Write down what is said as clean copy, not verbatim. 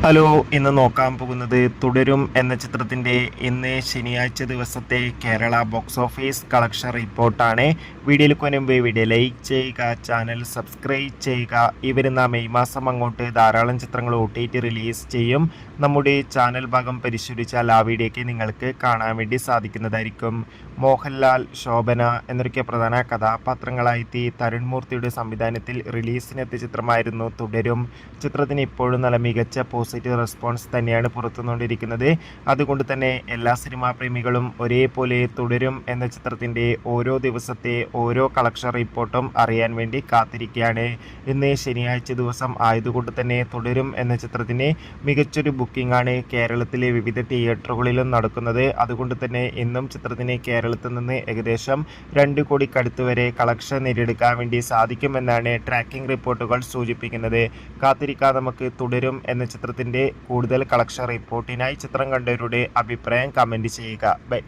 Hello, ഇന്ന് നോക്കാൻ പോകുന്നത് തുടരും എന്ന ചിത്രത്തിൻ്റെ ഇന്ന് ശനിയാഴ്ച ദിവസത്തെ കേരള ബോക്സ് ഓഫീസ് കളക്ഷൻ റിപ്പോർട്ടാണ്. വീഡിയോയിൽ മുൻപ് വീഡിയോ ലൈക്ക് ചെയ്യുക, ചാനൽ സബ്സ്ക്രൈബ് ചെയ്യുക. ഈ വരുന്ന മെയ് മാസം അങ്ങോട്ട് ധാരാളം ചിത്രങ്ങൾ OTT റിലീസ് ചെയ്യും. നമ്മുടെ ചാനൽ ഭാഗം പരിശോധിച്ചാൽ ആ വീഡിയോയ്ക്ക് നിങ്ങൾക്ക് കാണാൻ വേണ്ടി സാധിക്കുന്നതായിരിക്കും. മോഹൻലാൽ, ശോഭന എന്നൊക്കെ പ്രധാന കഥാപാത്രങ്ങളായെത്തി തരുൺ മൂർത്തിയുടെ സംവിധാനത്തിൽ റിലീസിനെത്തിയ ചിത്രമായിരുന്നു തുടരും. ചിത്രത്തിന് ഇപ്പോഴും നല്ല മികച്ച പോസിറ്റീവ് റെസ്പോൺസ് തന്നെയാണ് പുറത്തുകൊണ്ടിരിക്കുന്നത്. അതുകൊണ്ട് തന്നെ എല്ലാ സിനിമാ പ്രേമികളും ഒരേപോലെ തുടരും എന്ന ചിത്രത്തിൻ്റെ ഓരോ ദിവസത്തെ ഓരോ കളക്ഷൻ റിപ്പോർട്ടും അറിയാൻ വേണ്ടി കാത്തിരിക്കുകയാണ്. ഇന്ന് ശനിയാഴ്ച ദിവസം ആയതുകൊണ്ട് തന്നെ തുടരും എന്ന ചിത്രത്തിന് മികച്ചൊരു ബുക്കിംഗ് ആണ് കേരളത്തിലെ വിവിധ തിയേറ്ററുകളിലും നടക്കുന്നത്. അതുകൊണ്ട് തന്നെ ഇന്നും ചിത്രത്തിന് കേരളത്തിൽ നിന്ന് ഏകദേശം 2 കോടിക്കടുത്ത് വരെ കളക്ഷൻ നേടിയെടുക്കാൻ വേണ്ടി സാധിക്കുമെന്നാണ് ട്രാക്കിംഗ് റിപ്പോർട്ടുകൾ സൂചിപ്പിക്കുന്നത്. കാത്തിരിക്കാൻ നമുക്ക് തുടരും എന്ന ചിത്രത്തിൻ്റെ കൂടുതൽ കളക്ഷൻ റിപ്പോർട്ടിനായി. ചിത്രം കണ്ടവരുടെ അഭിപ്രായം കമൻറ്റ് ചെയ്യുക. ബൈ.